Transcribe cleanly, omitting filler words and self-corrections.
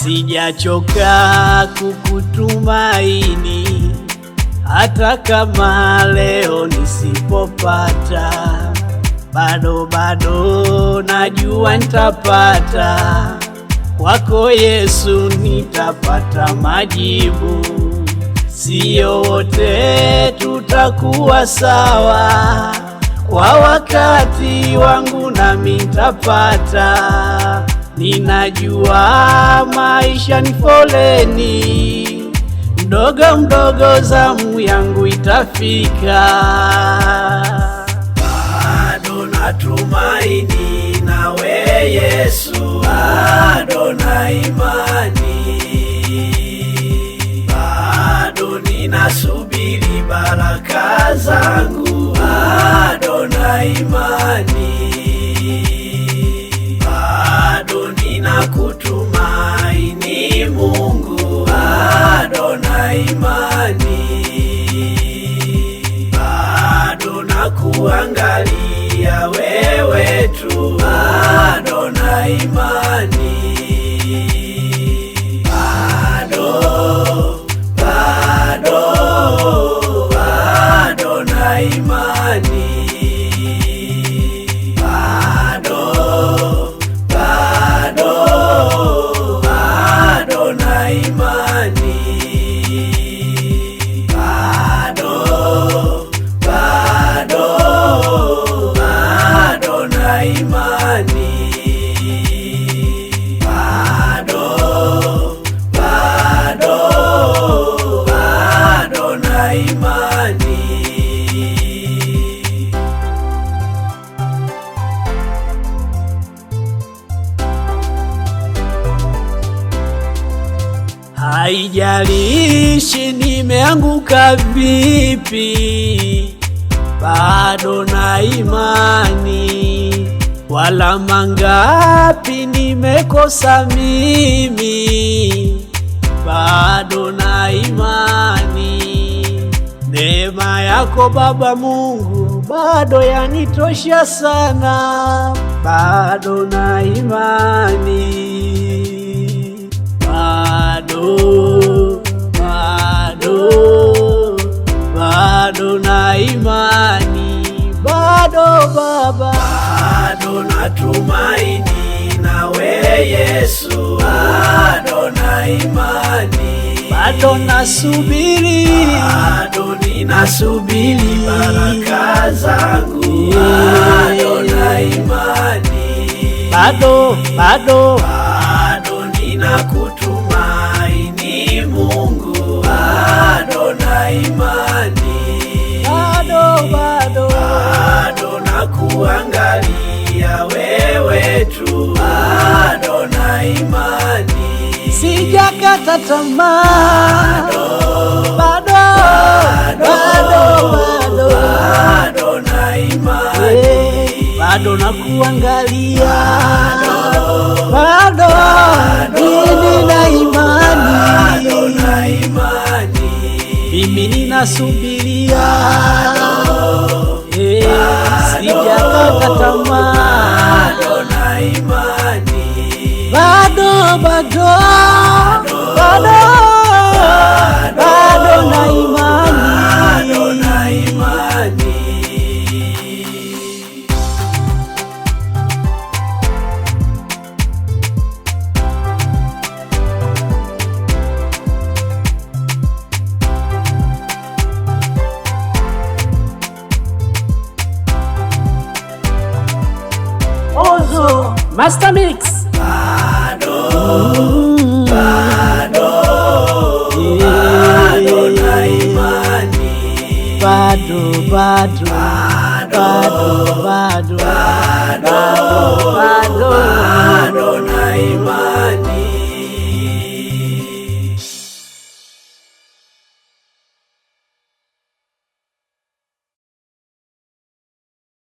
sijachoka kukutumaini, hata kama leo nisipopata, bado najua nitapata. Kwako Yesu nitapata majibu. Sio wote tutakuwa sawa, kwa wakati wangu nami nitapata. Ninajua maisha ni foleni, mdogo mdogo zamu yangu itafika. Bado natumaini nawe Yesu, bado na imani, bado ninasubiri baraka zangu, bado na imani, bado ninakutumaini Mungu, bado na imani, bado nakuangalia wewe tu, bado na imani, bado na imani, bado na imani, bado na imani, bado na imani. Haijalishi nimeanguka vipi, bado na imani. Wala mangapi nimekosa mimi, bado na imani. Neema yako Baba Mungu bado yanitosha sana, bado na imani, bado na imani, bado Baba, bado natumaini nawe Yesu, bado na imani, bado nasubiri, bado ninasubiri baraka zangu, bado na imani, bado ninakutumaini Mungu, bado na imani, bado nakuangalia wewe tu, bado na imani, sijakata tamaa, bado na imani, bado nakuangalia, bado nina imani, mimi ninasubiria, sijakata tamaa, bado na imani, bado na imani. Ozo Master Mix, bado na imani, bado